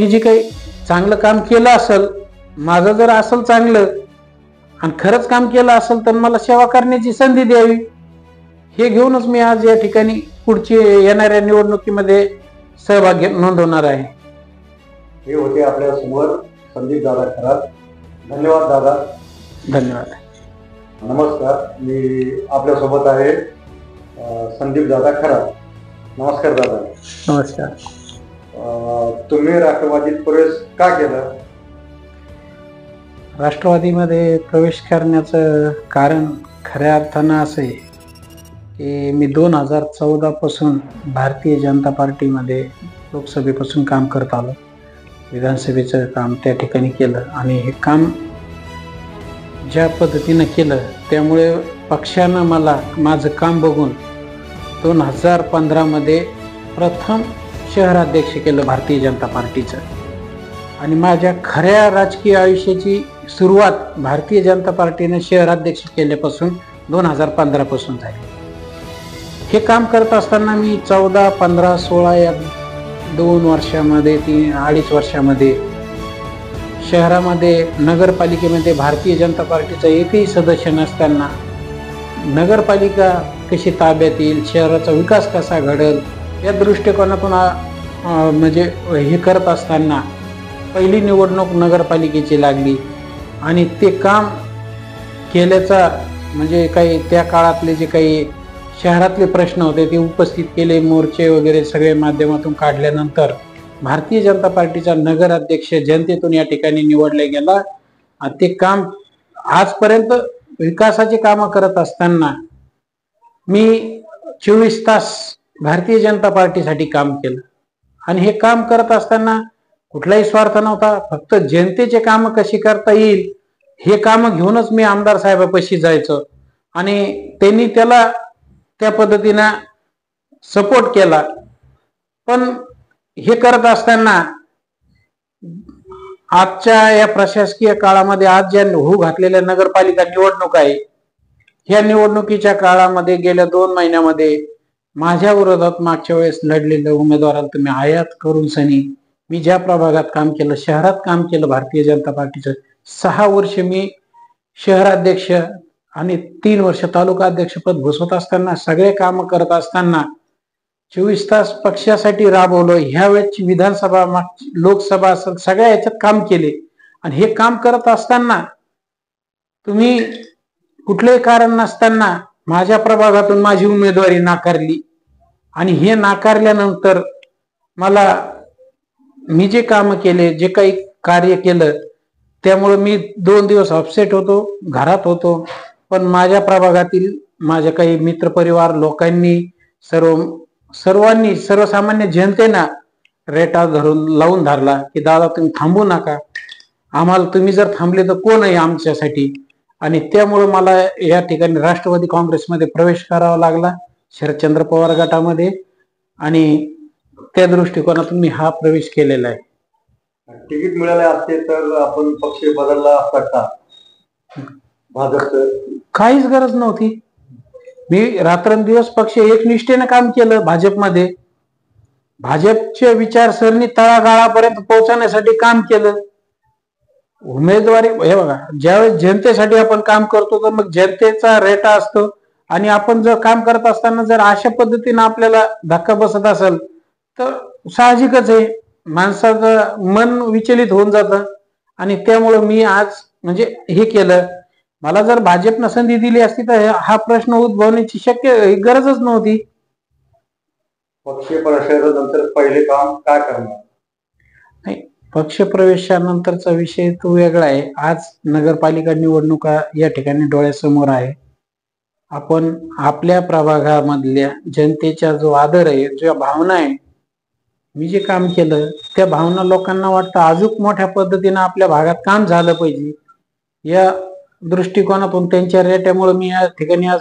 मी जे काही चांगलं काम केलं असेल, माझं जर असेल चांगलं आणि खरंच काम केलं असेल तर मला सेवा करण्याची संधी द्यावी, हे घेऊनच मी आज या ठिकाणी पुढची येणाऱ्या निवडणुकीमध्ये सहभाग नोंदवणार आहे. हे होते आपल्या समोर संदीप दादा खरात. धन्यवाद दादा. धन्यवाद. नमस्कार, मी आपल्यासोबत आहे संदीप दादा खरात. नमस्कार दादा. नमस्कार. तुम्ही राष्ट्रवादीत प्रवेश का केला? राष्ट्रवादीमध्ये प्रवेश करण्याचं कारण खऱ्या अर्थानं असं आहे की मी 2014 पासून भारतीय जनता पार्टीमध्ये लोकसभेपासून काम करत आलो. विधानसभेचं काम त्या ठिकाणी केलं आणि हे काम ज्या पद्धतीनं केलं त्यामुळे पक्षानं मला माझं काम बघून 2015 मध्ये प्रथम शहराध्यक्ष केलं भारतीय जनता पार्टीचं. आणि माझ्या खऱ्या राजकीय आयुष्याची सुरुवात भारतीय जनता पार्टीने शहराध्यक्ष केल्यापासून 2015 पासून झाली. हे काम करत असताना मी 14, 15, 16 या 2 वर्षामध्ये 2.5 वर्षामध्ये शहरामध्ये नगरपालिकेमध्ये भारतीय जनता पार्टीचा एकही सदस्य नसताना नगरपालिका कशी ताब्यात येईल, शहराचा विकास कसा घडेल या दृष्टिकोनातून म्हणजे हे करत असताना पहिली निवडणूक नगरपालिकेची लागली आणि ते काम केल्याचा म्हणजे काही त्या काळातले जे काही शहरातले प्रश्न होते ते उपस्थित केले, मोर्चे वगैरे सगळे माध्यमातून काढल्यानंतर भारतीय जनता पार्टीचा नगराध्यक्ष जनतेतून या ठिकाणी निवडला गेला. ते काम आजपर्यंत विकासाचे कामं करत असताना मी 24 तास भारतीय जनता पार्टीसाठी काम केलं आणि हे काम करत असताना कुठलाही स्वार्थ नव्हता. फक्त जनतेचे कामं कशी करता येईल हे कामं घेऊनच मी आमदार साहेबापाशी जायचो आणि त्यांनी त्याला त्या पद्धतीनं सपोर्ट केला. पण हे करत असताना आजच्या या प्रशासकीय काळामध्ये आज ज्या होऊ घातलेल्या नगरपालिका निवडणूक आहे, ह्या निवडणुकीच्या काळामध्ये गेल्या 2 महिन्यामध्ये माझ्या विरोधात मागच्या वेळेस लढलेल्या उमेदवाराला तुम्ही आयात करून सनी मी ज्या प्रभागात काम केलं, शहरात काम केलं भारतीय जनता पार्टीचं 6 वर्ष मी शहराध्यक्ष आणि 3 वर्ष तालुका अध्यक्षपद भूषवत असताना सगळे काम करत असताना 24 तास पक्षासाठी राबवलं. ह्या वेळेची विधानसभा लोकसभा असेल सगळ्या याच्यात काम केले आणि हे काम करत असताना तुम्ही कुठलंही कारण नसताना माझ्या प्रभागातून माझी उमेदवारी नाकारली आणि हे नाकारल्यानंतर मी जे काम केले, जे काही कार्य केलं त्यामुळे मी 2 दिवस अपसेट होतो, घरात होतो. पण माझ्या प्रभागातील माझ्या काही मित्रपरिवार लोकांनी सर्वसामान्य जनतेना रेटा लावून धरला की दादा तुम्ही थांबू नका, आम्हाला तुम्ही जर थांबले तर कोण आहे आमच्यासाठी. आणि त्यामुळे मला या ठिकाणी राष्ट्रवादी काँग्रेसमध्ये प्रवेश करावा लागला शरदचंद्र पवार गटामध्ये आणि त्या दृष्टिकोनातून मी हा प्रवेश केलेला आहे. तिकीट मिळाले असते तर आपण पक्ष बदलला असता का? भाजपचं काहीच गरज नव्हती. मी रात्रंदिवस पक्ष एकनिष्ठेने काम केलं भाजपमध्ये. भाजपच्या विचारसरणी तळागाळापर्यंत पोहोचण्यासाठी काम केलं. उमेदवारी हे बघा, ज्यावेळेस जनतेसाठी आपण काम करतो तर मग जनतेचा रेटा असतो आणि आपण जर काम करत असताना जर अशा पद्धतीने आपल्याला धक्का बसत असेल तर साहजिकच आहे, माणसाचं मन विचलित होऊन जातं. आणि त्यामुळे मी आज म्हणजे हे केलं. मला जर भाजपनं संधी दिली असती तर हा प्रश्न उद्भवण्याची गरजच नव्हती. पक्ष प्रवेशानंतर पहिले काम काय करणार? नाही, पक्ष प्रवेशानंतरचा विषय तो वेगळा आहे. आज नगरपालिका निवडणुका या ठिकाणी डोळ्यासमोर आहे. आपण आपल्या प्रभागामधल्या जनतेचा जो आदर आहे, ज्या भावना आहे, मी जे काम केलं त्या भावना लोकांना वाटतं अजून मोठ्या पद्धतीने आपल्या भागात काम झालं पाहिजे. या दृष्टिकोनातून त्यांच्या रेट्यामुळे मी या ठिकाणी आज